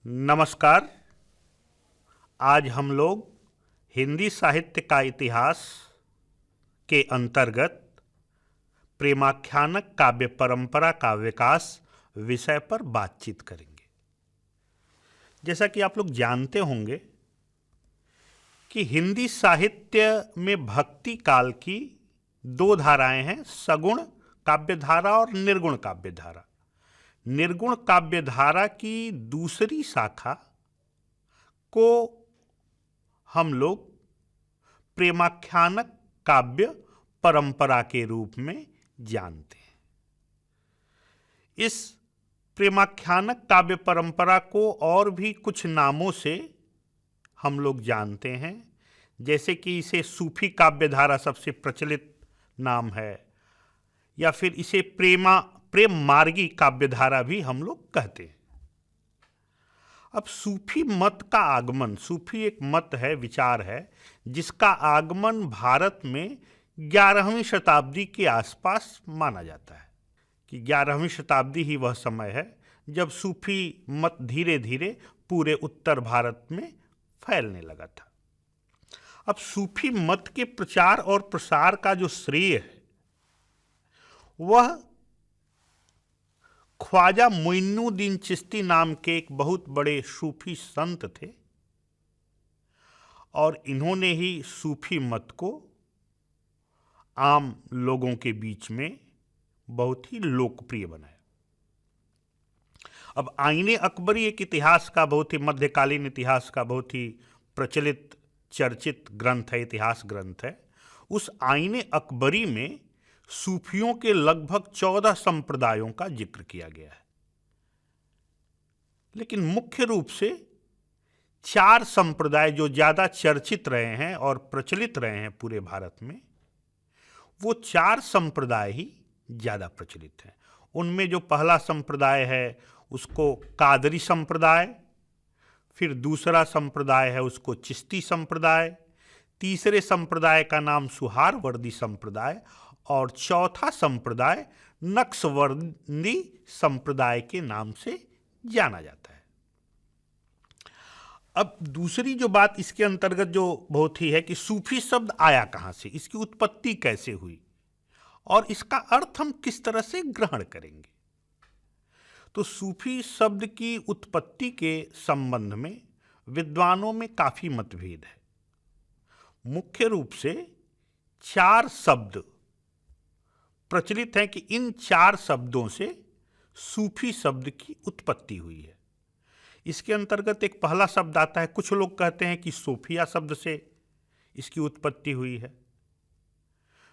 नमस्कार। आज हम लोग हिंदी साहित्य का इतिहास के अंतर्गत प्रेमाख्यानक काव्य परंपरा का विकास विषय पर बातचीत करेंगे। जैसा कि आप लोग जानते होंगे कि हिंदी साहित्य में भक्ति काल की दो धाराएं हैं, सगुण काव्यधारा और निर्गुण काव्यधारा। निर्गुण काव्यधारा की दूसरी शाखा को हम लोग प्रेमाख्यानक काव्य परंपरा के रूप में जानते हैं। इस प्रेमाख्यानक काव्य परंपरा को और भी कुछ नामों से हम लोग जानते हैं, जैसे कि इसे सूफी काव्यधारा सबसे प्रचलित नाम है, या फिर इसे प्रेम मार्गी काव्यधारा भी हम लोग कहते हैं। अब सूफी मत का आगमन, सूफी एक मत है, विचार है, जिसका आगमन भारत में 11वीं शताब्दी के आसपास माना जाता है कि 11वीं शताब्दी ही वह समय है जब सूफी मत धीरे धीरे पूरे उत्तर भारत में फैलने लगा था। अब सूफी मत के प्रचार और प्रसार का जो श्रेय है वह ख्वाजा मोइनुद्दीन चिश्ती नाम के एक बहुत बड़े सूफी संत थे, और इन्होंने ही सूफी मत को आम लोगों के बीच में बहुत ही लोकप्रिय बनाया। अब आईने अकबरी एक इतिहास का, बहुत ही मध्यकालीन इतिहास का बहुत ही प्रचलित चर्चित ग्रंथ है, इतिहास ग्रंथ है। उस आईने अकबरी में सूफियों के लगभग 14 संप्रदायों का जिक्र किया गया है, लेकिन मुख्य रूप से 4 संप्रदाय जो ज़्यादा चर्चित रहे हैं और प्रचलित रहे हैं पूरे भारत में, वो 4 संप्रदाय ही ज़्यादा प्रचलित हैं। उनमें जो पहला संप्रदाय है उसको कादरी संप्रदाय, फिर दूसरा संप्रदाय है उसको चिश्ती संप्रदाय, तीसरे संप्रदाय का नाम सुहारवर्दी संप्रदाय, और चौथा संप्रदाय नक्शबंदी संप्रदाय के नाम से जाना जाता है। अब दूसरी जो बात इसके अंतर्गत जो बहुत ही है कि सूफी शब्द आया कहाँ से, इसकी उत्पत्ति कैसे हुई और इसका अर्थ हम किस तरह से ग्रहण करेंगे। तो सूफी शब्द की उत्पत्ति के संबंध में विद्वानों में काफी मतभेद है। मुख्य रूप से 4 शब्द प्रचलित हैं कि इन 4 शब्दों से सूफी शब्द की उत्पत्ति हुई है। इसके अंतर्गत एक पहला शब्द आता है, कुछ लोग कहते हैं कि सोफिया शब्द से इसकी उत्पत्ति हुई है।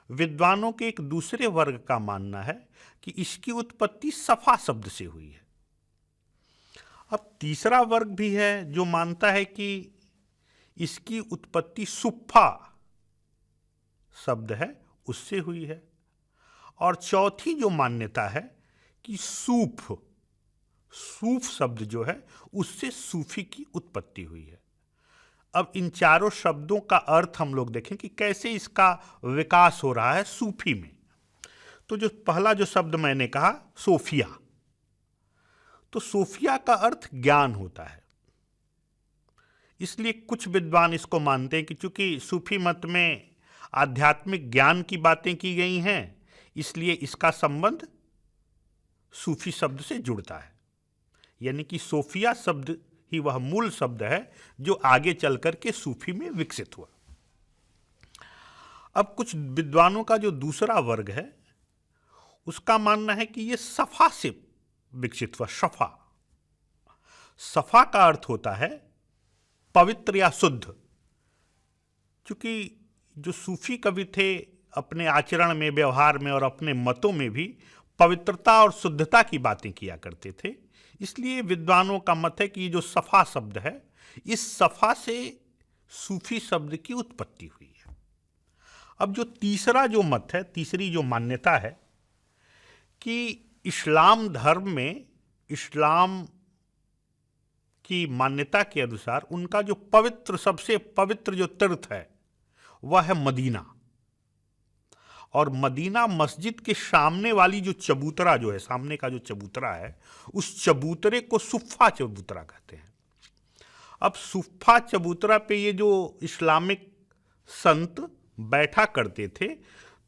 विद्वानों के एक दूसरे वर्ग का मानना है कि इसकी उत्पत्ति सफा शब्द से हुई है। अब तीसरा वर्ग भी है जो मानता है कि इसकी उत्पत्ति सुफ़ा शब्द है उससे हुई है, और चौथी जो मान्यता है कि सूफ शब्द जो है उससे सूफी की उत्पत्ति हुई है। अब इन चारों शब्दों का अर्थ हम लोग देखें कि कैसे इसका विकास हो रहा है सूफी में। तो जो पहला जो शब्द मैंने कहा सोफिया, तो सोफिया का अर्थ ज्ञान होता है। इसलिए कुछ विद्वान इसको मानते हैं कि चूंकि सूफी मत में आध्यात्मिक ज्ञान की बातें की गई हैं, इसलिए इसका संबंध सूफी शब्द से जुड़ता है। यानी कि सोफिया शब्द ही वह मूल शब्द है जो आगे चलकर के सूफी में विकसित हुआ। अब कुछ विद्वानों का जो दूसरा वर्ग है उसका मानना है कि यह सफा से विकसित हुआ। सफा का अर्थ होता है पवित्र या शुद्ध। क्योंकि जो सूफी कवि थे अपने आचरण में, व्यवहार में और अपने मतों में भी पवित्रता और शुद्धता की बातें किया करते थे, इसलिए विद्वानों का मत है कि जो सफा शब्द है, इस सफा से सूफी शब्द की उत्पत्ति हुई है। अब जो तीसरा जो मत है, तीसरी जो मान्यता है कि इस्लाम धर्म में, इस्लाम की मान्यता के अनुसार उनका जो पवित्र, सबसे पवित्र जो तीर्थ है वह है मदीना, और मदीना मस्जिद के सामने वाली जो चबूतरा जो है, सामने का जो चबूतरा है, उस चबूतरे को सुफ़ा चबूतरा कहते हैं। अब सुफ़ा चबूतरा पे ये जो इस्लामिक संत बैठा करते थे,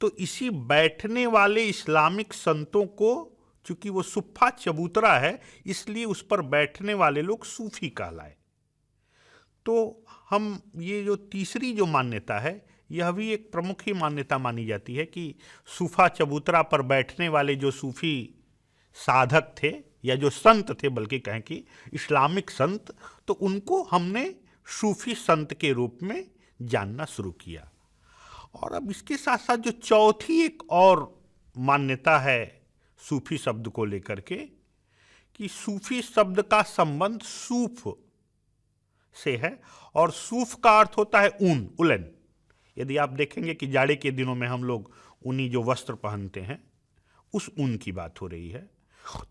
तो इसी बैठने वाले इस्लामिक संतों को, चूंकि वो सुफ़ा चबूतरा है, इसलिए उस पर बैठने वाले लोग सूफी कहलाए। तो हम ये जो तीसरी जो मान्यता है, यह भी एक प्रमुख ही मान्यता मानी जाती है कि सुफ़ा चबूतरा पर बैठने वाले जो सूफी साधक थे या जो संत थे, बल्कि कहें कि इस्लामिक संत, तो उनको हमने सूफी संत के रूप में जानना शुरू किया। और अब इसके साथ साथ जो चौथी एक और मान्यता है सूफी शब्द को लेकर के, कि सूफी शब्द का संबंध सूफ से है, और सूफ का अर्थ होता है ऊन, उलन। यदि आप देखेंगे कि जाड़े के दिनों में हम लोग ऊनी जो वस्त्र पहनते हैं, उस ऊन की बात हो रही है।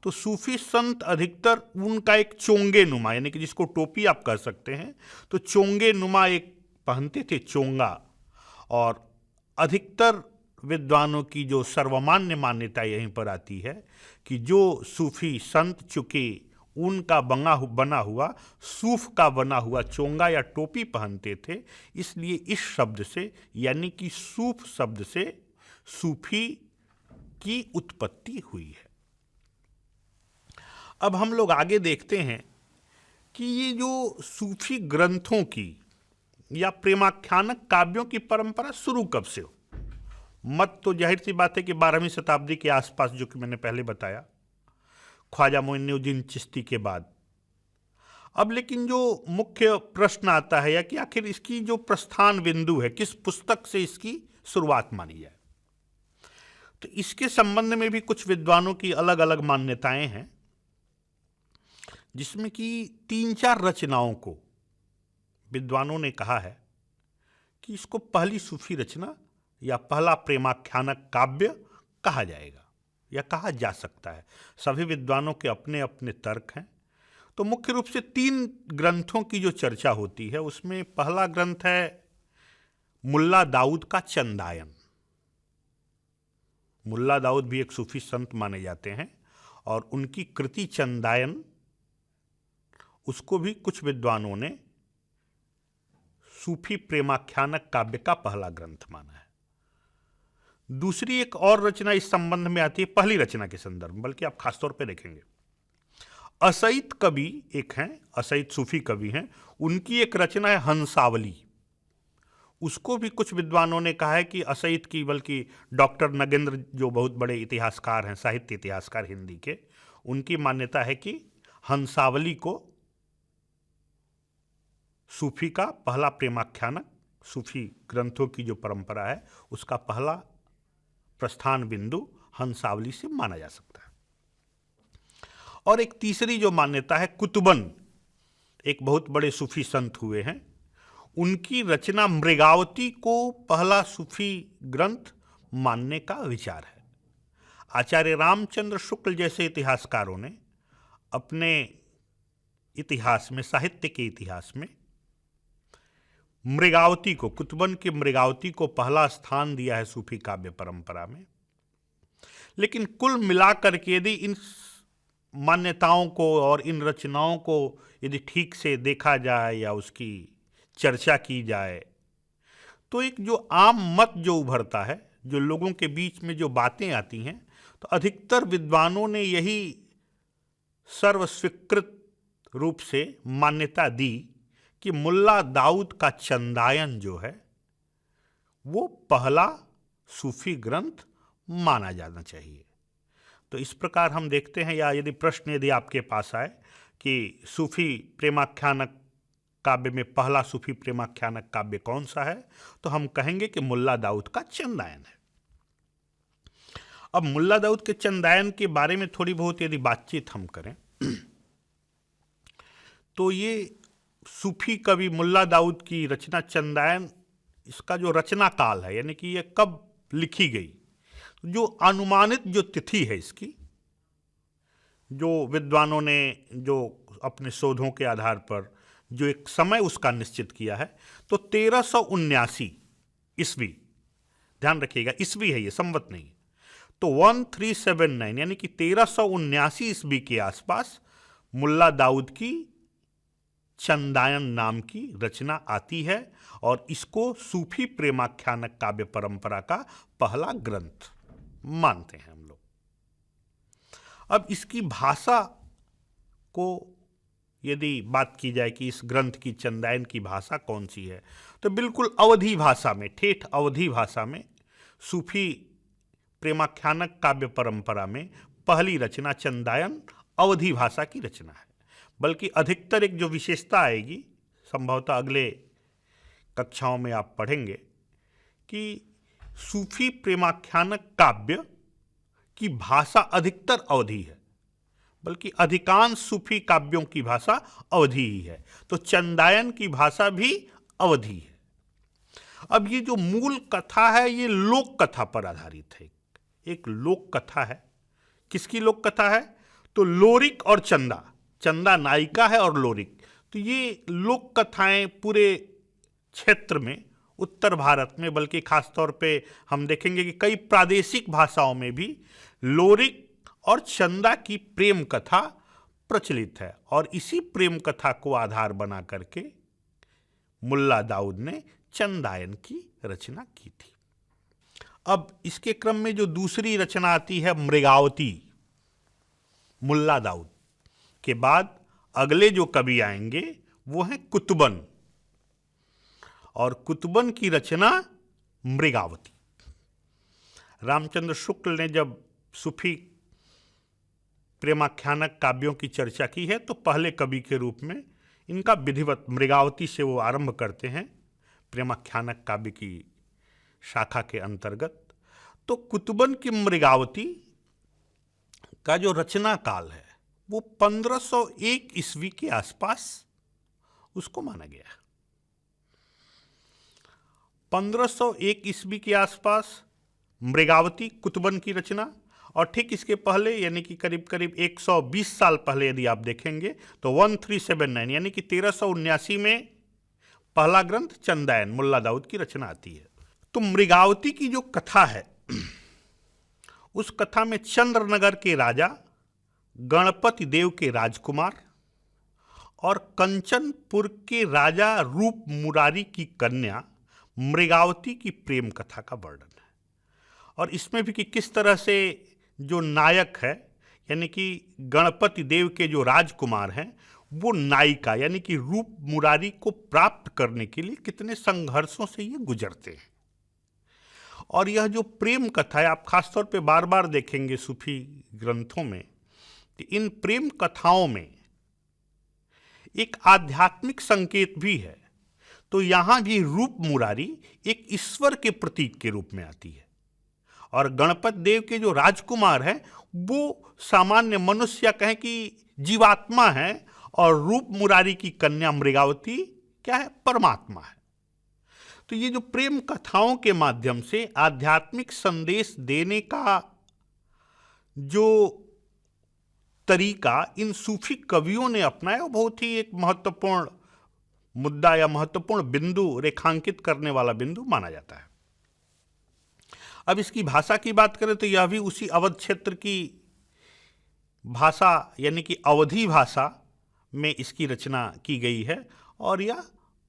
तो सूफी संत अधिकतर ऊन का एक चोंगे नुमा, यानी कि जिसको टोपी आप कह सकते हैं, तो चोंगे नुमा एक पहनते थे, चोंगा। और अधिकतर विद्वानों की जो सर्वमान्य मान्यता यहीं पर आती है कि जो सूफी संत चूंकि ऊन का बना हुआ, सूफ का बना हुआ चोंगा या टोपी पहनते थे, इसलिए इस शब्द से, यानी कि सूफ शब्द से सूफी की उत्पत्ति हुई है। अब हम लोग आगे देखते हैं कि ये जो सूफी ग्रंथों की या प्रेमाख्यानक काव्यों की परंपरा शुरू कब से हो। मत तो जाहिर सी बात है कि 12वीं शताब्दी के आसपास, जो कि मैंने पहले बताया, ख्वाजा मोइनुद्दीन चिश्ती के बाद। अब लेकिन जो मुख्य प्रश्न आता है या कि आखिर इसकी जो प्रस्थान बिंदु है, किस पुस्तक से इसकी शुरुआत मानी जाए, तो इसके संबंध में भी कुछ विद्वानों की अलग अलग मान्यताएं हैं, जिसमें कि 3-4 रचनाओं को विद्वानों ने कहा है कि इसको पहली सूफी रचना या पहला प्रेमाख्यानक काव्य कहा जाएगा या कहा जा सकता है। सभी विद्वानों के अपने अपने तर्क हैं। तो मुख्य रूप से 3 ग्रंथों की जो चर्चा होती है, उसमें पहला ग्रंथ है मुल्ला दाऊद का चंदायन। मुल्ला दाऊद भी एक सूफी संत माने जाते हैं, और उनकी कृति चंदायन, उसको भी कुछ विद्वानों ने सूफी प्रेमाख्यानक काव्य का पहला ग्रंथ माना है। दूसरी एक और रचना इस संबंध में आती है, पहली रचना के संदर्भ में, बल्कि आप खासतौर पे देखेंगे असईद कवि एक हैं, असईद सूफी कवि हैं, उनकी एक रचना है हंसावली। उसको भी कुछ विद्वानों ने कहा है कि असईद की, बल्कि डॉक्टर नगेंद्र जो बहुत बड़े इतिहासकार हैं, साहित्य इतिहासकार हिंदी के, उनकी मान्यता है कि हंसावली को सूफी का पहला प्रेमाख्यानक, सूफी ग्रंथों की जो परंपरा है उसका पहला प्रस्थान बिंदु हंसावली से माना जा सकता है। और एक तीसरी जो मान्यता है, कुतुबन एक बहुत बड़े सूफी संत हुए हैं, उनकी रचना मृगावती को पहला सूफी ग्रंथ मानने का विचार है। आचार्य रामचंद्र शुक्ल जैसे इतिहासकारों ने अपने इतिहास में, साहित्य के इतिहास में, मृगावती को, कुतुबन की मृगावती को पहला स्थान दिया है सूफी काव्य परंपरा में। लेकिन कुल मिलाकर के यदि इन मान्यताओं को और इन रचनाओं को यदि ठीक से देखा जाए या उसकी चर्चा की जाए, तो एक जो आम मत जो उभरता है, जो लोगों के बीच में जो बातें आती हैं, तो अधिकतर विद्वानों ने यही सर्वस्वीकृत रूप से मान्यता दी कि मुल्ला दाऊद का चंदायन जो है वो पहला सूफी ग्रंथ माना जाना चाहिए। तो इस प्रकार हम देखते हैं, या यदि प्रश्न यदि आपके पास आए कि सूफी प्रेमाख्यानक काव्य में पहला सूफी प्रेमाख्यानक काव्य कौन सा है, तो हम कहेंगे कि मुल्ला दाऊद का चंदायन है। अब मुल्ला दाऊद के चंदायन के बारे में थोड़ी बहुत यदि बातचीत हम करें, तो ये सूफी कवि मुल्ला दाऊद की रचना चंदायन, इसका जो रचना काल है, यानी कि ये कब लिखी गई, जो अनुमानित जो तिथि है इसकी, जो विद्वानों ने जो अपने शोधों के आधार पर जो एक समय उसका निश्चित किया है, तो 1379 ईस्वी, ध्यान रखिएगा ईस्वी है ये, संवत नहीं। तो 1379 यानी कि 1379 ईस्वी के आसपास मुल्ला दाऊद की चंदायन नाम की रचना आती है और इसको सूफी प्रेमाख्यानक काव्य परंपरा का पहला ग्रंथ मानते हैं हम लोग। अब इसकी भाषा को यदि बात की जाए कि इस ग्रंथ की, चंदायन की भाषा कौन सी है, तो बिल्कुल अवधी भाषा में, ठेठ अवधी भाषा में सूफी प्रेमाख्यानक काव्य परंपरा में पहली रचना चंदायन अवधी भाषा की रचना है। बल्कि अधिकतर एक जो विशेषता आएगी, संभवतः अगले कक्षाओं में आप पढ़ेंगे, कि सूफी प्रेमाख्यानक काव्य की भाषा अधिकतर अवधी है, बल्कि अधिकांश सूफी काव्यों की भाषा अवधी ही है। तो चंदायन की भाषा भी अवधी है। अब ये जो मूल कथा है ये लोक कथा पर आधारित है। एक लोक कथा है। किसकी लोक कथा है? तो लोरिक और चंदा, चंदा नायिका है और लोरिक। तो ये लोक कथाएं पूरे क्षेत्र में, उत्तर भारत में, बल्कि खासतौर पे हम देखेंगे कि कई प्रादेशिक भाषाओं में भी लोरिक और चंदा की प्रेम कथा प्रचलित है। और इसी प्रेम कथा को आधार बना करके मुल्ला दाऊद ने चंदायन की रचना की थी। अब इसके क्रम में जो दूसरी रचना आती है मृगावती, मुल्ला दाऊद के बाद अगले जो कवि आएंगे वो हैं कुतुबन, और कुतुबन की रचना मृगावती। रामचंद्र शुक्ल ने जब सूफी प्रेमाख्यानक काव्यों की चर्चा की है तो पहले कवि के रूप में इनका विधिवत मृगावती से वो आरंभ करते हैं प्रेमाख्यानक काव्य की शाखा के अंतर्गत। तो कुतुबन की मृगावती का जो रचना काल है वो 1501 ईस्वी के आसपास उसको माना गया है। 1501 ईस्वी के आसपास मृगावती कुतुबन की रचना, और ठीक इसके पहले यानी कि करीब करीब 120 साल पहले यदि आप देखेंगे तो 1379 यानी कि 1379 में पहला ग्रंथ चंदायन मुल्ला दाऊद की रचना आती है। तो मृगावती की जो कथा है उस कथा में चंद्रनगर के राजा, गणपति देव के राजकुमार और कंचनपुर के राजा रूप मुरारी की कन्या मृगावती की प्रेम कथा का वर्णन है। और इसमें भी कि किस तरह से जो नायक है यानी कि गणपति देव के जो राजकुमार हैं वो नायिका यानी कि रूप मुरारी को प्राप्त करने के लिए कितने संघर्षों से ये गुजरते हैं। और यह जो प्रेम कथा है, आप खासतौर पे बार बार देखेंगे सूफी ग्रंथों में कि इन प्रेम कथाओं में एक आध्यात्मिक संकेत भी है। तो यहाँ भी रूप मुरारी एक ईश्वर के प्रतीक के रूप में आती है, और गणपति देव के जो राजकुमार हैं वो सामान्य मनुष्य या कहें कि जीवात्मा है, और रूप मुरारी की कन्या मृगावती क्या है? परमात्मा है। तो ये जो प्रेम कथाओं के माध्यम से आध्यात्मिक संदेश देने का जो तरीका इन सूफी कवियों ने अपनाया वो बहुत ही एक महत्वपूर्ण मुद्दा या महत्वपूर्ण बिंदु रेखांकित करने वाला बिंदु माना जाता है। अब इसकी भाषा की बात करें तो यह भी उसी अवध क्षेत्र की भाषा यानी कि अवधी भाषा में इसकी रचना की गई है, और यह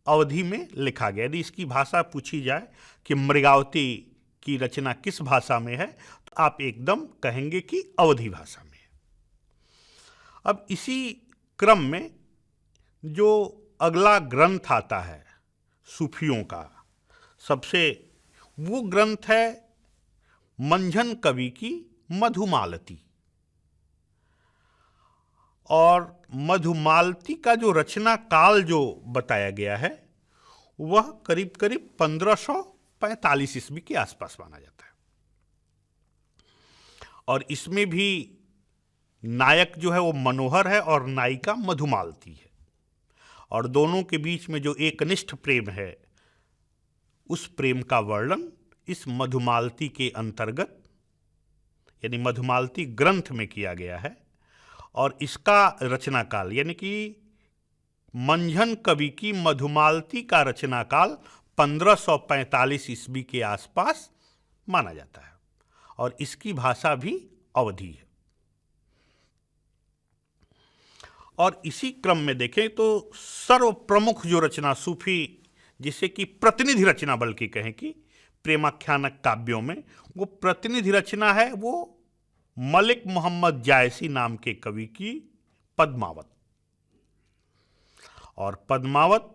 अवधि में लिखा गया। यदि इसकी भाषा पूछी जाए कि मृगावती की रचना किस भाषा में है तो आप एकदम कहेंगे कि अवधी भाषा में है। अब इसी क्रम में जो अगला ग्रंथ आता है सूफियों का सबसे, वो ग्रंथ है मंझन कवि की मधुमालती। और मधुमालती का जो रचना काल जो बताया गया है वह करीब करीब 1545 ईस्वी के आसपास माना जाता है। और इसमें भी नायक जो है वो मनोहर है और नायिका मधुमालती है, और दोनों के बीच में जो एकनिष्ठ प्रेम है उस प्रेम का वर्णन इस मधुमालती के अंतर्गत यानी मधुमालती ग्रंथ में किया गया है। और इसका रचना काल यानी कि मंझन कवि की मधुमालती का रचना काल 1545 ईस्वी के आसपास माना जाता है, और इसकी भाषा भी अवधी है। और इसी क्रम में देखें तो सर्व प्रमुख जो रचना सूफी, जिसे कि प्रतिनिधि रचना बल्कि कहें कि प्रेमाख्यानक काव्यों में वो प्रतिनिधि रचना है, वो मलिक मोहम्मद जायसी नाम के कवि की पद्मावत। और पद्मावत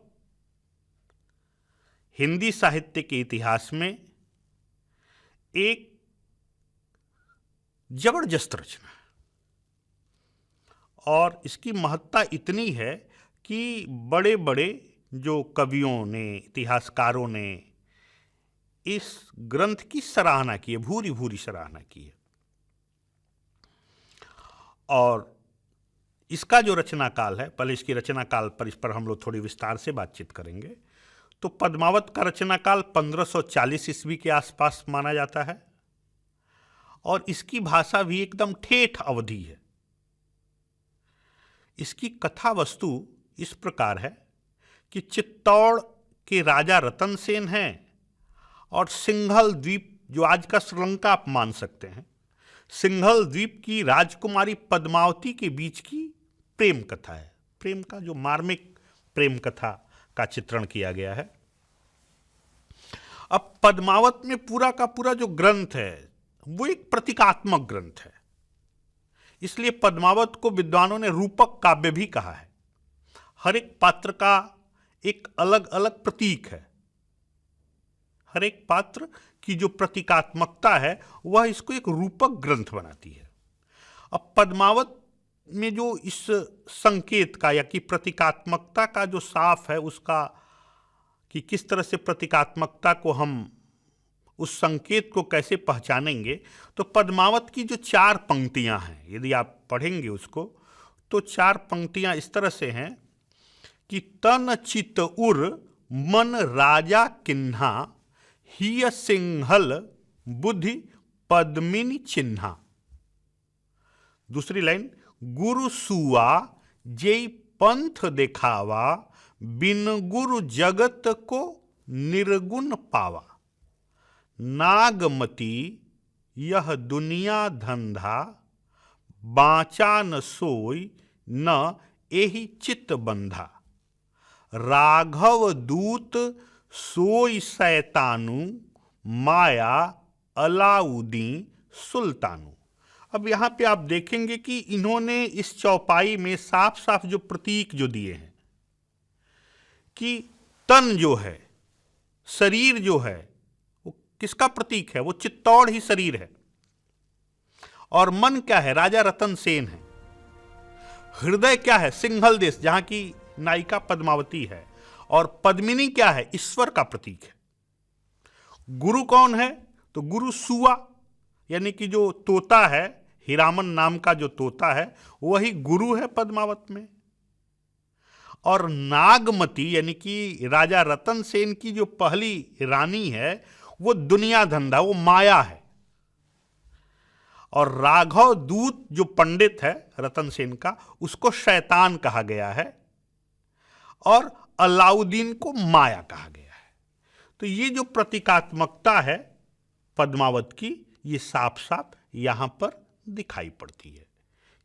हिंदी साहित्य के इतिहास में एक जबरदस्त रचना है और इसकी महत्ता इतनी है कि बड़े बड़े जो कवियों ने, इतिहासकारों ने इस ग्रंथ की सराहना की है, भूरी भूरी सराहना की है। और इसका जो रचना काल है, पहले इसकी रचना काल पर, इस पर हम लोग थोड़ी विस्तार से बातचीत करेंगे। तो पद्मावत का रचना काल 1540 ईस्वी के आसपास माना जाता है और इसकी भाषा भी एकदम ठेठ अवधी है। इसकी कथा वस्तु इस प्रकार है कि चित्तौड़ के राजा रतन सेन हैं और सिंघल द्वीप, जो आज का श्रीलंका आप मान सकते हैं, सिंघल द्वीप की राजकुमारी पद्मावती के बीच की प्रेम कथा है। प्रेम का जो मार्मिक प्रेम कथा का चित्रण किया गया है। अब पद्मावत में पूरा का पूरा जो ग्रंथ है वो एक प्रतीकात्मक ग्रंथ है, इसलिए पद्मावत को विद्वानों ने रूपक काव्य भी कहा है। हर एक पात्र का एक अलग अलग प्रतीक है, हर एक पात्र की जो प्रतीकात्मकता है वह इसको एक रूपक ग्रंथ बनाती है। अब पद्मावत में जो इस संकेत का या कि प्रतीकात्मकता का जो साफ है उसका, कि किस तरह से प्रतीकात्मकता को हम उस संकेत को कैसे पहचानेंगे, तो पद्मावत की जो 4 पंक्तियां हैं, यदि आप पढ़ेंगे उसको तो 4 पंक्तियां इस तरह से हैं कि तन चित उर मन राजा किन्हा, हिय सिंहल बुद्धि पद्मिनी चिन्हा। दूसरी लाइन, गुरु सुआ जेई पंथ देखावा, बिन गुरु जगत को निर्गुण पावा। नागमती यह दुनिया धंधा, बाँचा न सोई न एहि चित्त बंधा। राघव दूत सोई शैतानु, माया अलाउद्दीन सुल्तानु। अब यहाँ पे आप देखेंगे कि इन्होंने इस चौपाई में साफ साफ जो प्रतीक जो दिए हैं कि तन जो है, शरीर जो है, वो किसका प्रतीक है? वो चित्तौड़ ही शरीर है। और मन क्या है? राजा रतन सेन है। हृदय क्या है? सिंघल देश, जहां की नायिका पद्मावती है। और पद्मिनी क्या है? ईश्वर का प्रतीक है। गुरु कौन है? तो गुरु सुआ, यानी कि जो तोता है, हीरामन नाम का जो तोता है, वही गुरु है पद्मावत में। और नागमती यानी कि राजा रतन सेन की जो पहली रानी है, वो दुनिया धंधा, वो माया है। और राघव दूत जो पंडित है रतन सेन का, उसको शैतान कहा गया है। और अलाउद्दीन को माया कहा गया है। तो ये जो प्रतीकात्मकता है पद्मावत की, ये साफ साफ यहां पर दिखाई पड़ती है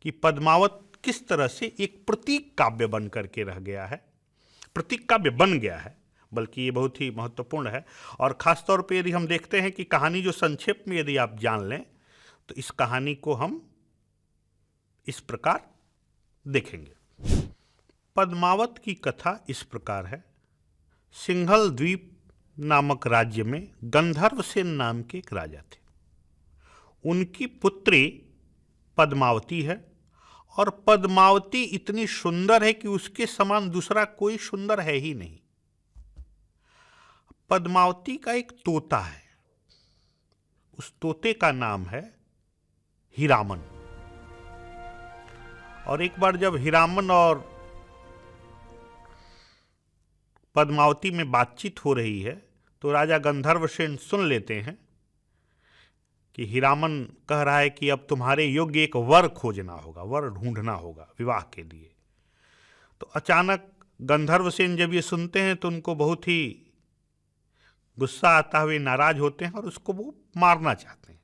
कि पद्मावत किस तरह से एक प्रतीक काव्य बन करके रह गया है, प्रतीक काव्य बन गया है। बल्कि ये बहुत ही महत्वपूर्ण है। और खासतौर पे यदि हम देखते हैं कि कहानी जो संक्षेप में यदि आप जान लें, तो इस कहानी को हम इस प्रकार देखेंगे। पद्मावत की कथा इस प्रकार है। सिंघल द्वीप नामक राज्य में गंधर्व सेन नाम के एक राजा थे। उनकी पुत्री पद्मावती है और पद्मावती इतनी सुंदर है कि उसके समान दूसरा कोई सुंदर है ही नहीं। पद्मावती का एक तोता है, उस तोते का नाम है हीरामन। और एक बार जब हीरामन और पद्मावती में बातचीत हो रही है, तो राजा गंधर्वसेन सुन लेते हैं कि हीरामन कह रहा है कि अब तुम्हारे योग्य एक वर खोजना होगा, वर ढूंढना होगा विवाह के लिए। तो अचानक गंधर्वसेन जब ये सुनते हैं तो उनको बहुत ही गुस्सा आता हुए नाराज होते हैं और उसको वो मारना चाहते हैं।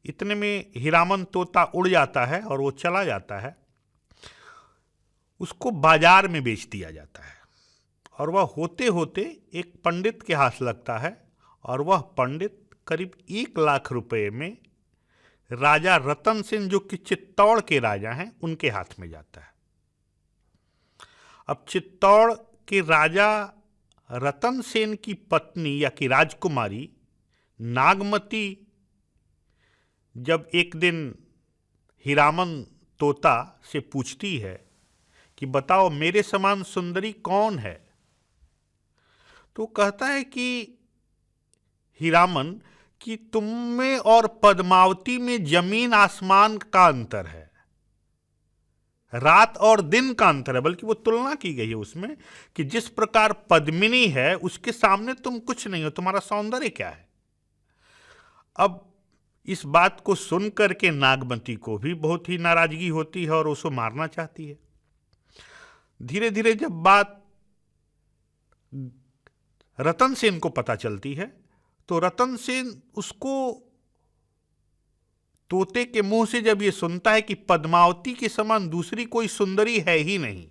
इतने में हीरामन तोता उड़ जाता है और वो चला जाता है। उसको बाजार में बेच दिया जाता है और वह होते होते एक पंडित के हाथ लगता है और वह पंडित करीब 1 लाख रुपए में राजा रतन सेन, जो कि चित्तौड़ के राजा हैं, उनके हाथ में जाता है। अब चित्तौड़ के राजा रतन सेन की पत्नी या कि राजकुमारी नागमती जब एक दिन हीरामन तोता से पूछती है कि बताओ मेरे समान सुंदरी कौन है, तो कहता है कि हीरामन कि तुम में और पद्मावती में जमीन आसमान का अंतर है, रात और दिन का अंतर है। बल्कि वो तुलना की गई है उसमें कि जिस प्रकार पद्मिनी है उसके सामने तुम कुछ नहीं हो, तुम्हारा सौंदर्य क्या है। अब इस बात को सुनकर के नागमती को भी बहुत ही नाराजगी होती है और उसको मारना चाहती है। धीरे धीरे जब बात रतन सेन को पता चलती है तो रतन सेन उसको तोते के मुंह से जब ये सुनता है कि पद्मावती के समान दूसरी कोई सुंदरी है ही नहीं,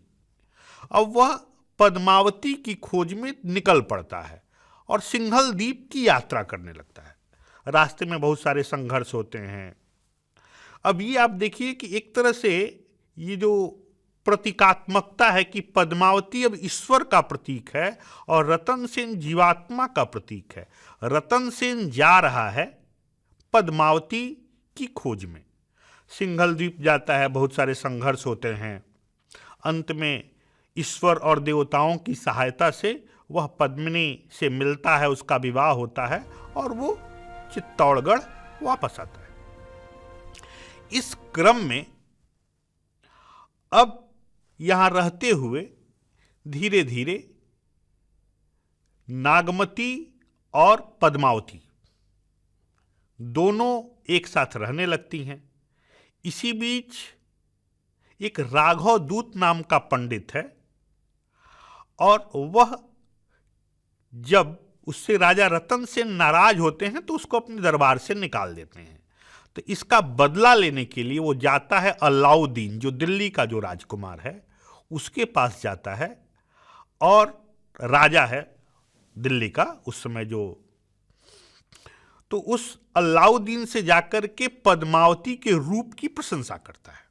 अब वह पद्मावती की खोज में निकल पड़ता है और सिंघल द्वीप की यात्रा करने लगता है। रास्ते में बहुत सारे संघर्ष होते हैं। अब ये आप देखिए कि एक तरह से ये जो प्रतीकात्मकता है कि पद्मावती अब ईश्वर का प्रतीक है और रतन सेन जीवात्मा का प्रतीक है। रतन सेन जा रहा है पद्मावती की खोज में, सिंघल द्वीप जाता है, बहुत सारे संघर्ष होते हैं। अंत में ईश्वर और देवताओं की सहायता से वह पद्मिनी से मिलता है, उसका विवाह होता है और वो चित्तौड़गढ़ वापस आता है। इस क्रम में अब यहां रहते हुए धीरे धीरे नागमती और पद्मावती दोनों एक साथ रहने लगती हैं। इसी बीच एक राघव दूत नाम का पंडित है और वह जब उससे राजा रतन सेन नाराज होते हैं तो उसको अपने दरबार से निकाल देते हैं। तो इसका बदला लेने के लिए वो जाता है अलाउद्दीन, जो दिल्ली का जो राजकुमार है, उसके पास जाता है और राजा है दिल्ली का उस समय जो, तो उस अलाउद्दीन से जाकर के पद्मावती के रूप की प्रशंसा करता है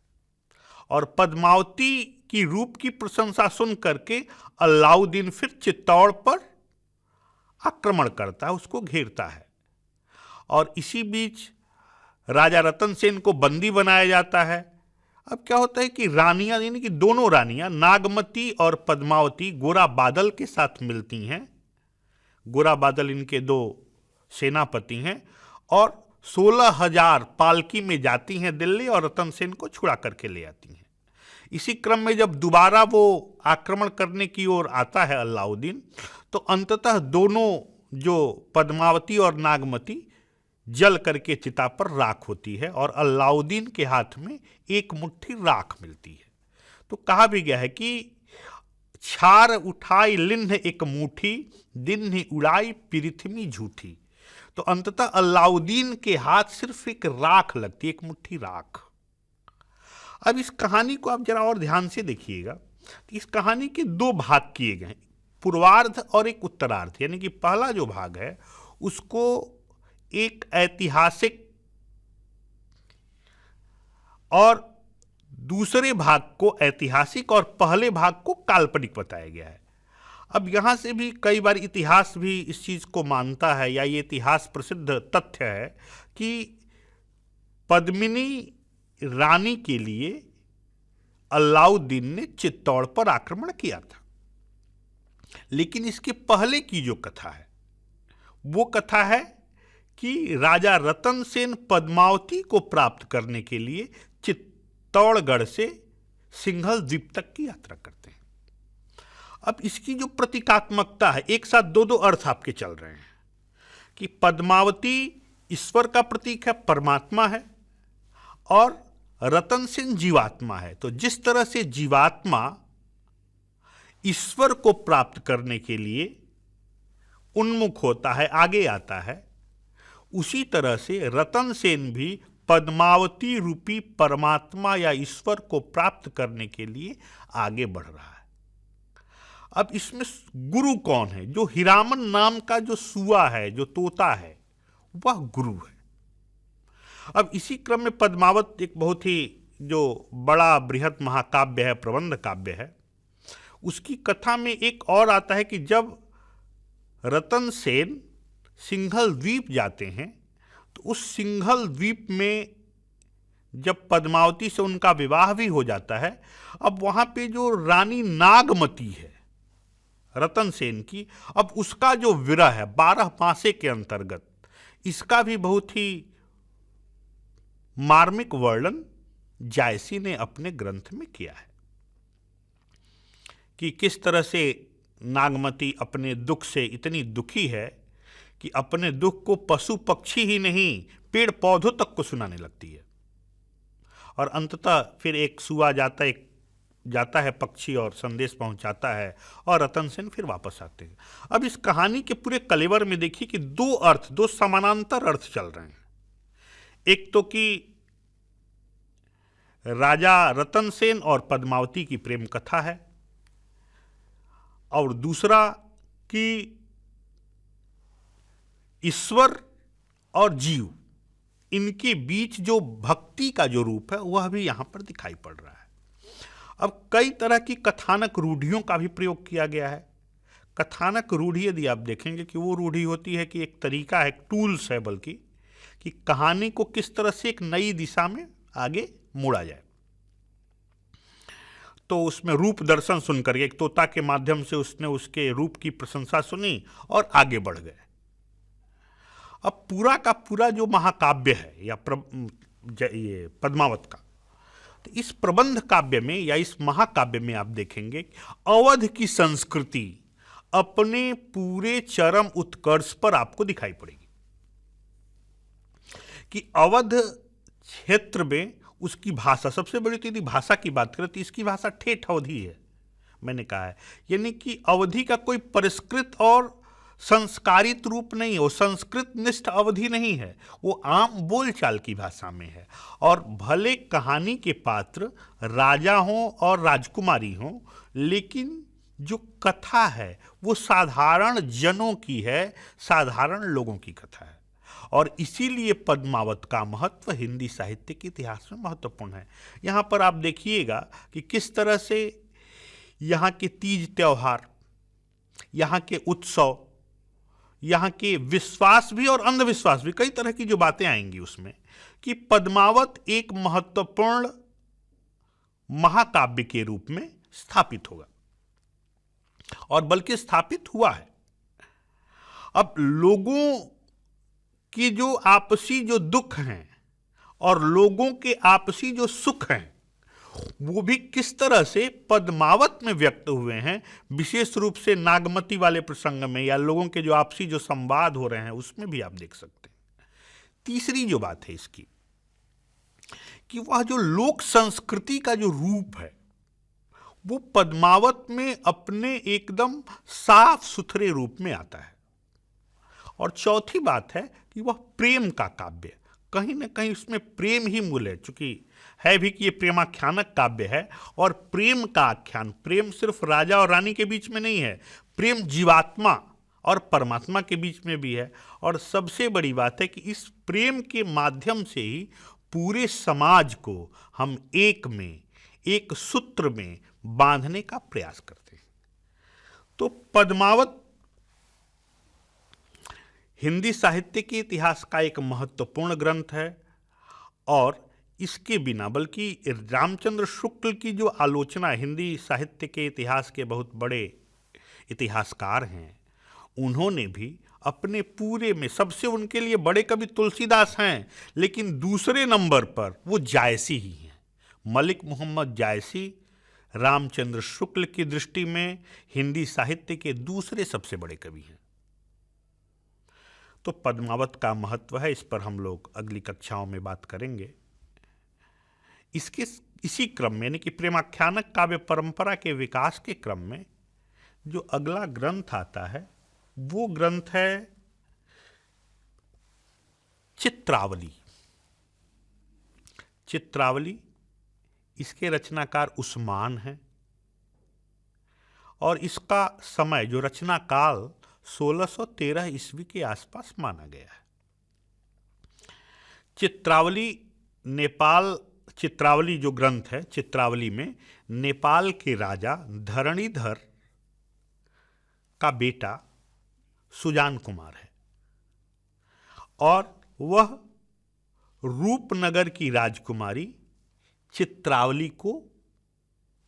और पद्मावती की रूप की प्रशंसा सुन करके अलाउद्दीन फिर चित्तौड़ पर आक्रमण करता है, उसको घेरता है। और इसी बीच राजा रतन सेन को बंदी बनाया जाता है। अब क्या होता है कि रानियां, यानी कि दोनों रानियां नागमती और पद्मावती गोरा बादल के साथ मिलती हैं। गोरा बादल इनके 2 सेनापति हैं और 16,000 पालकी में जाती हैं दिल्ली और रतन सेन को छुड़ा करके ले आती हैं। इसी क्रम में जब दोबारा वो आक्रमण करने की ओर आता है अलाउद्दीन, तो अंततः दोनों जो पद्मावती और नागमती जल करके चिता पर राख होती है और अलाउद्दीन के हाथ में एक मुट्ठी राख मिलती है। तो कहा भी गया है कि छार उठाई लिन्ह एक मुट्ठी, दिन ही उड़ाई पृथ्वी झूठी। तो अंततः अलाउद्दीन के हाथ सिर्फ एक राख लगती है, एक मुट्ठी राख। अब इस कहानी को आप जरा और ध्यान से देखिएगा। इस कहानी के 2 भाग किए गए, पूर्वार्ध और एक उत्तरार्ध। यानी कि पहला जो भाग है उसको एक ऐतिहासिक और दूसरे भाग को ऐतिहासिक और पहले भाग को काल्पनिक बताया गया है। अब यहां से भी कई बार इतिहास भी इस चीज को मानता है, या ये इतिहास प्रसिद्ध तथ्य है कि पद्मिनी रानी के लिए अलाउद्दीन ने चित्तौड़ पर आक्रमण किया था। लेकिन इसके पहले की जो कथा है वो कथा है कि राजा रतन सेन पद्मावती को प्राप्त करने के लिए चित्तौड़गढ़ से सिंघल द्वीप तक की यात्रा करते हैं। अब इसकी जो प्रतीकात्मकता है, एक साथ 2 अर्थ आपके चल रहे हैं कि पद्मावती ईश्वर का प्रतीक है, परमात्मा है, और रतन सेन जीवात्मा है। तो जिस तरह से जीवात्मा ईश्वर को प्राप्त करने के लिए उन्मुख होता है, आगे आता है, उसी तरह से रतन सेन भी पद्मावती रूपी परमात्मा या ईश्वर को प्राप्त करने के लिए आगे बढ़ रहा है। अब इसमें गुरु कौन है? जो हीरामन नाम का जो सुआ है, जो तोता है, वह गुरु है। अब इसी क्रम में पद्मावत एक बहुत ही जो बड़ा बृहत महाकाव्य है, प्रबंध काव्य है, उसकी कथा में एक और आता है कि जब रतन सेन सिंघल द्वीप जाते हैं तो उस सिंघल द्वीप में जब पद्मावती से उनका विवाह भी हो जाता है, अब वहां पे जो रानी नागमती है रतन सेन की, अब उसका जो विरह है 12 मासे के अंतर्गत, इसका भी बहुत ही मार्मिक वर्णन जायसी ने अपने ग्रंथ में किया है कि किस तरह से नागमती अपने दुख से इतनी दुखी है कि अपने दुख को पशु पक्षी ही नहीं, पेड़ पौधों तक को सुनाने लगती है। और अंततः फिर एक सुआ जाता है पक्षी और संदेश पहुंचाता है, और रतन सेन फिर वापस आते हैं। अब इस कहानी के पूरे कलेवर में देखिए कि दो समानांतर अर्थ चल रहे हैं। एक तो कि राजा रतन सेन और पद्मावती की प्रेम कथा है, और दूसरा कि ईश्वर और जीव, इनके बीच जो भक्ति का जो रूप है वह भी यहां पर दिखाई पड़ रहा है। अब कई तरह की कथानक रूढ़ियों का भी प्रयोग किया गया है। कथानक रूढ़ी यदि आप देखेंगे कि वो रूढ़ी होती है कि एक तरीका है, एक टूल्स है बल्कि, कि कहानी को किस तरह से एक नई दिशा में आगे मोड़ा जाए। तो उसमें रूप दर्शन सुनकर एक तोता के माध्यम से उसने उसके रूप की प्रशंसा सुनी और आगे बढ़ गए। अब पूरा का पूरा जो महाकाव्य है या ये पद्मावत का, तो इस प्रबंध काव्य में या इस महाकाव्य में आप देखेंगे अवध की संस्कृति अपने पूरे चरम उत्कर्ष पर आपको दिखाई पड़ेगी कि अवध क्षेत्र में उसकी भाषा सबसे बड़ी, तो यदि भाषा की बात करें तो इसकी भाषा ठेठ अवधी है, मैंने कहा है। यानी कि अवधि का कोई परिष्कृत और संस्कारित रूप नहीं है, वो संस्कृत निष्ठ अवधि नहीं है, वो आम बोलचाल की भाषा में है। और भले कहानी के पात्र राजा हों और राजकुमारी हों, लेकिन जो कथा है वो साधारण जनों की है, साधारण लोगों की कथा है। और इसीलिए पद्मावत का महत्व हिंदी साहित्य के इतिहास में महत्वपूर्ण है। यहाँ पर आप देखिएगा कि किस तरह से यहाँ के तीज त्योहार, यहाँ के उत्सव, यहाँ के विश्वास भी और अंधविश्वास भी, कई तरह की जो बातें आएंगी उसमें, कि पद्मावत एक महत्वपूर्ण महाकाव्य के रूप में स्थापित होगा, और बल्कि स्थापित हुआ है। अब लोगों की जो आपसी जो दुख हैं और लोगों के आपसी जो सुख हैं, वो भी किस तरह से पद्मावत में व्यक्त हुए हैं, विशेष रूप से नागमती वाले प्रसंग में या लोगों के जो आपसी जो संवाद हो रहे हैं उसमें भी आप देख सकते हैं। तीसरी जो बात है इसकी, कि वह जो लोक संस्कृति का जो रूप है वो पद्मावत में अपने एकदम साफ सुथरे रूप में आता है। और चौथी बात है कि वह प्रेम का काव्य, कहीं ना कहीं उसमें प्रेम ही मूल है, चूंकि है भी कि ये प्रेमाख्यानक काव्य है, और प्रेम का आख्यान, प्रेम सिर्फ राजा और रानी के बीच में नहीं है, प्रेम जीवात्मा और परमात्मा के बीच में भी है। और सबसे बड़ी बात है कि इस प्रेम के माध्यम से ही पूरे समाज को हम एक में, एक सूत्र में बांधने का प्रयास करते हैं। तो पद्मावत हिंदी साहित्य के इतिहास का एक महत्वपूर्ण ग्रंथ है, और इसके बिना, बल्कि रामचंद्र शुक्ल की जो आलोचना, हिंदी साहित्य के इतिहास के बहुत बड़े इतिहासकार हैं, उन्होंने भी अपने पूरे में, सबसे उनके लिए बड़े कवि तुलसीदास हैं, लेकिन दूसरे नंबर पर वो जायसी ही हैं। मलिक मोहम्मद जायसी रामचंद्र शुक्ल की दृष्टि में हिंदी साहित्य के दूसरे सबसे बड़े कवि हैं। तो पद्मावत का महत्व है, इस पर हम लोग अगली कक्षाओं में बात करेंगे। इसी क्रम में, यानी कि प्रेमाख्यानक काव्य परंपरा के विकास के क्रम में जो अगला ग्रंथ आता है वो ग्रंथ है चित्रावली। चित्रावली, इसके रचनाकार उस्मान हैं और इसका समय जो रचना काल 1613 ईस्वी के आसपास माना गया है। चित्रावली नेपाल, चित्रावली जो ग्रंथ है, चित्रावली में नेपाल के राजा धरणीधर का बेटा सुजान कुमार है और वह रूपनगर की राजकुमारी चित्रावली को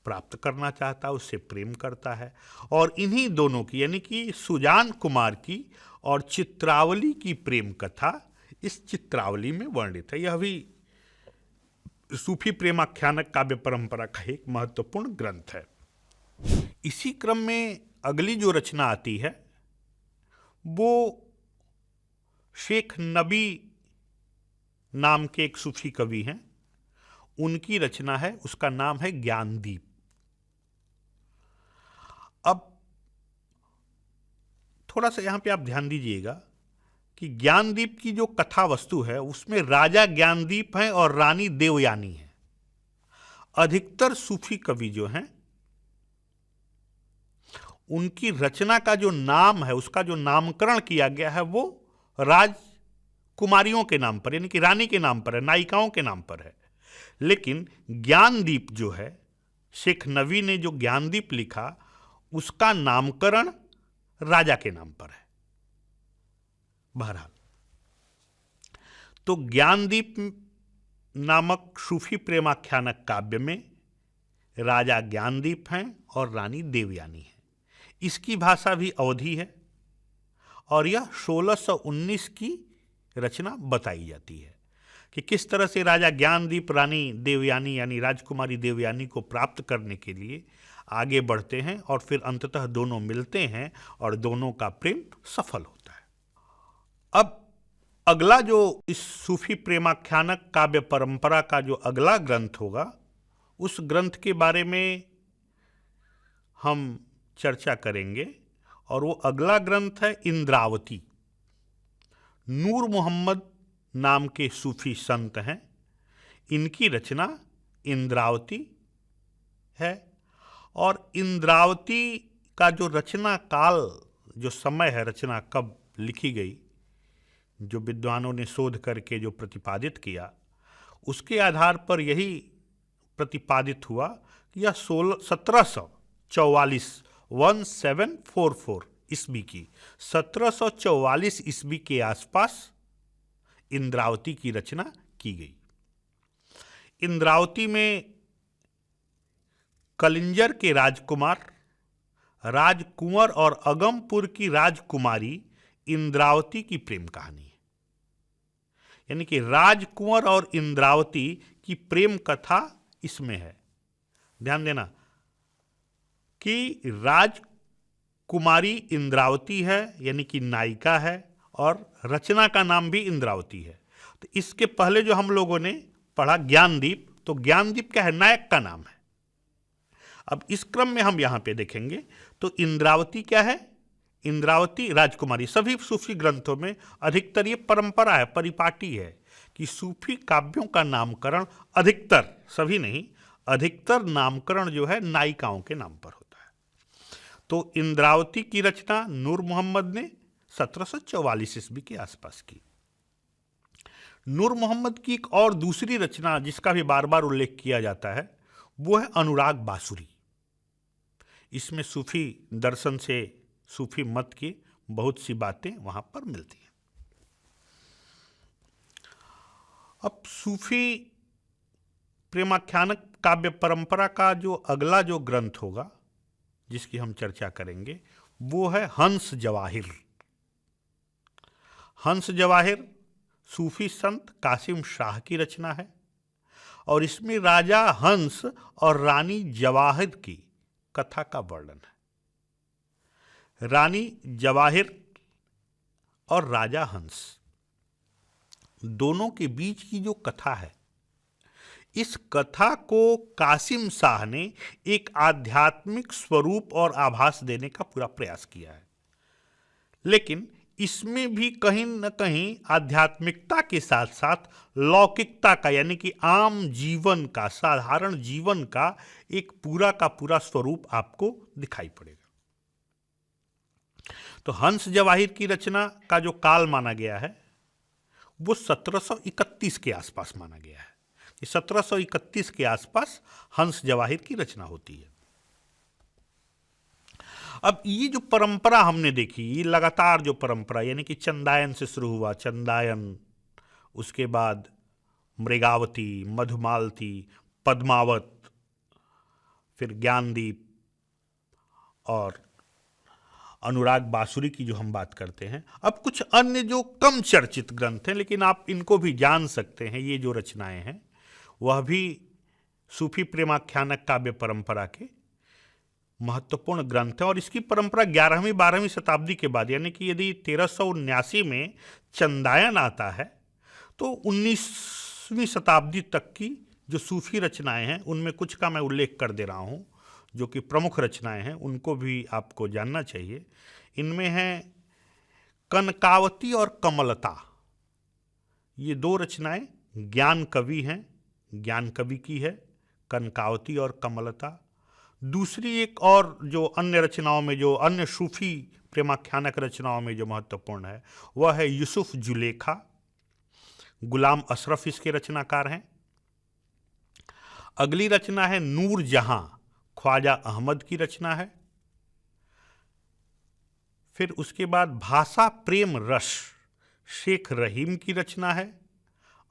प्राप्त करना चाहता है, उससे प्रेम करता है और इन्हीं दोनों की यानी कि सुजान कुमार की और चित्रावली की प्रेम कथा इस चित्रावली में वर्णित है। यह भी सूफी प्रेमाख्यानक काव्य परंपरा का एक महत्वपूर्ण ग्रंथ है। इसी क्रम में अगली जो रचना आती है वो शेख नबी नाम के एक सूफी कवि हैं, उनकी रचना है, उसका नाम है ज्ञानदीप। अब थोड़ा सा यहां पे आप ध्यान दीजिएगा कि ज्ञानदीप की जो कथा वस्तु है उसमें राजा ज्ञानदीप हैं और रानी देवयानी है। अधिकतर सूफी कवि जो हैं उनकी रचना का जो नाम है, उसका जो नामकरण किया गया है वो राजकुमारियों के नाम पर यानी कि रानी के नाम पर है, नायिकाओं के नाम पर है। लेकिन ज्ञानदीप जो है, शेख नबी ने जो ज्ञानदीप लिखा उसका नामकरण राजा के नाम पर है। बहरहाल, तो ज्ञानदीप नामक सूफी प्रेमाख्यानक काव्य में राजा ज्ञानदीप हैं और रानी देवयानी है। इसकी भाषा भी अवधी है और यह 1619 की रचना बताई जाती है कि किस तरह से राजा ज्ञानदीप रानी देवयानी यानी राजकुमारी देवयानी को प्राप्त करने के लिए आगे बढ़ते हैं और फिर अंततः दोनों मिलते हैं और दोनों का प्रेम सफल होता है। अब अगला जो इस सूफी प्रेमाख्यानक काव्य परंपरा का जो अगला ग्रंथ होगा उस ग्रंथ के बारे में हम चर्चा करेंगे और वो अगला ग्रंथ है इंद्रावती। नूर मोहम्मद नाम के सूफी संत हैं, इनकी रचना इंद्रावती है और इंद्रावती का जो रचना काल, जो समय है, रचना कब लिखी गई, जो विद्वानों ने शोध करके जो प्रतिपादित किया उसके आधार पर यही प्रतिपादित हुआ कि यह 1744 ईस्वी की 1744 ईस्वी के आसपास इंद्रावती की रचना की गई। इंद्रावती में कलिंजर के राजकुमार, राजकुंवर और अगमपुर की राजकुमारी इंद्रावती की प्रेम कहानी है। यानी कि राजकुंवर और इंद्रावती की प्रेम कथा इसमें है। ध्यान देना कि राजकुमारी इंद्रावती है यानी कि नायिका है और रचना का नाम भी इंद्रावती है। तो इसके पहले जो हम लोगों ने पढ़ा ज्ञानदीप, तो ज्ञानदीप क्या है? नायक का नाम है। अब इस क्रम में हम यहां पे देखेंगे तो इंद्रावती क्या है? इंद्रावती राजकुमारी। सभी सूफी ग्रंथों में अधिकतर ये परंपरा है, परिपाटी है कि सूफी काव्यों का नामकरण अधिकतर, सभी नहीं, अधिकतर नामकरण जो है नायिकाओं के नाम पर होता है। तो इंद्रावती की रचना नूर मोहम्मद ने 1744 ईस्वी के आसपास की। नूर मोहम्मद की एक और दूसरी रचना जिसका भी बार बार उल्लेख किया जाता है वो है अनुराग बांसुरी। इसमें सूफी दर्शन से, सूफी मत की बहुत सी बातें वहां पर मिलती हैं। अब सूफी प्रेमाख्यानक काव्य परंपरा का जो अगला जो ग्रंथ होगा जिसकी हम चर्चा करेंगे वो है हंस जवाहिर। हंस जवाहिर सूफी संत कासिम शाह की रचना है और इसमें राजा हंस और रानी जवाहिर की कथा का वर्णन है। रानी जवाहिर और राजा हंस दोनों के बीच की जो कथा है, इस कथा को कासिम शाह ने एक आध्यात्मिक स्वरूप और आभास देने का पूरा प्रयास किया है। लेकिन इसमें भी कहीं न कहीं आध्यात्मिकता के साथ साथ लौकिकता का, यानी कि आम जीवन का, साधारण जीवन का एक पूरा का पूरा स्वरूप आपको दिखाई पड़ेगा। तो हंस जवाहिर की रचना का जो काल माना गया है वो 1731 के आसपास माना गया है कि 1731 के आसपास हंस जवाहिर की रचना होती है। अब ये जो परंपरा हमने देखी, ये लगातार जो परंपरा, यानी कि चंदायन से शुरू हुआ, चंदायन, उसके बाद मृगावती, मधुमालती, पद्मावत, फिर ज्ञानदीप और अनुराग बांसुरी की जो हम बात करते हैं। अब कुछ अन्य जो कम चर्चित ग्रंथ हैं, लेकिन आप इनको भी जान सकते हैं, ये जो रचनाएं हैं वह भी सूफी प्रेमाख्यानक काव्य परंपरा के महत्वपूर्ण ग्रंथ हैं। और इसकी परंपरा 11वीं 12वीं शताब्दी के बाद, यानी कि यदि 1379 में चंदायन आता है तो 19वीं शताब्दी तक की जो सूफी रचनाएं हैं उनमें कुछ का मैं उल्लेख कर दे रहा हूँ, जो कि प्रमुख रचनाएं हैं, उनको भी आपको जानना चाहिए। इनमें हैं कनकावती और कमलता, ये दो रचनाएं ज्ञान कवि हैं, ज्ञान कवि की है कनकावती और कमलता। दूसरी एक और जो अन्य रचनाओं में, जो अन्य सूफी प्रेमाख्यानक रचनाओं में जो महत्वपूर्ण है वह है यूसुफ जुलेखा, गुलाम अशरफ इसके रचनाकार हैं। अगली रचना है नूर जहां, ख्वाजा अहमद की रचना है। फिर उसके बाद भाषा प्रेम रस, शेख रहीम की रचना है।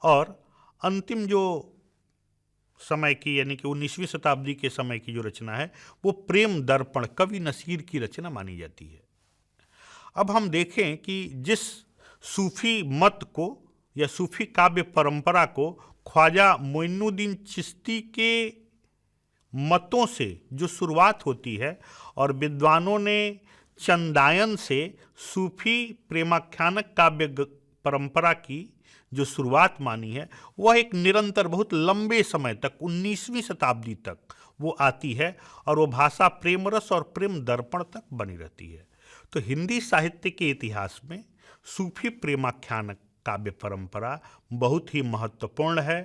और अंतिम जो समय की, यानी कि 19वीं शताब्दी के समय की जो रचना है वो प्रेम दर्पण, कवि नसीर की रचना मानी जाती है। अब हम देखें कि जिस सूफी मत को या सूफी काव्य परंपरा को ख्वाजा मोइनुद्दीन चिश्ती के मतों से जो शुरुआत होती है और विद्वानों ने चंदायन से सूफी प्रेमाख्यानक काव्य परंपरा की जो शुरुआत मानी है, वह एक निरंतर बहुत लंबे समय तक 19वीं शताब्दी तक वो आती है और वो भाषा प्रेम रस और प्रेम दर्पण तक बनी रहती है। तो हिंदी साहित्य के इतिहास में सूफी प्रेमाख्यानक काव्य परंपरा बहुत ही महत्वपूर्ण है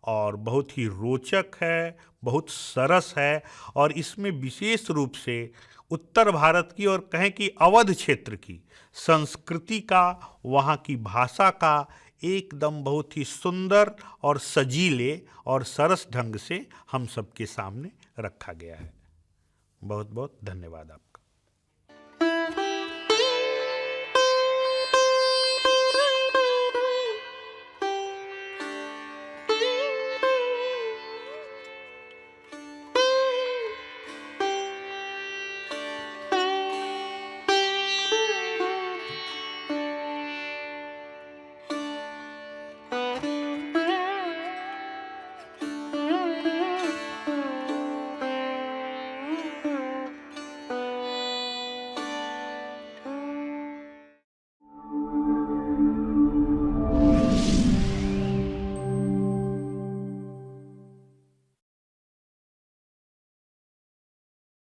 और बहुत ही रोचक है, बहुत सरस है। और इसमें विशेष रूप से उत्तर भारत की और कहें कि अवध क्षेत्र की संस्कृति का, वहाँ की भाषा का एकदम बहुत ही सुंदर और सजीले और सरस ढंग से हम सबके सामने रखा गया है। बहुत बहुत धन्यवाद आप।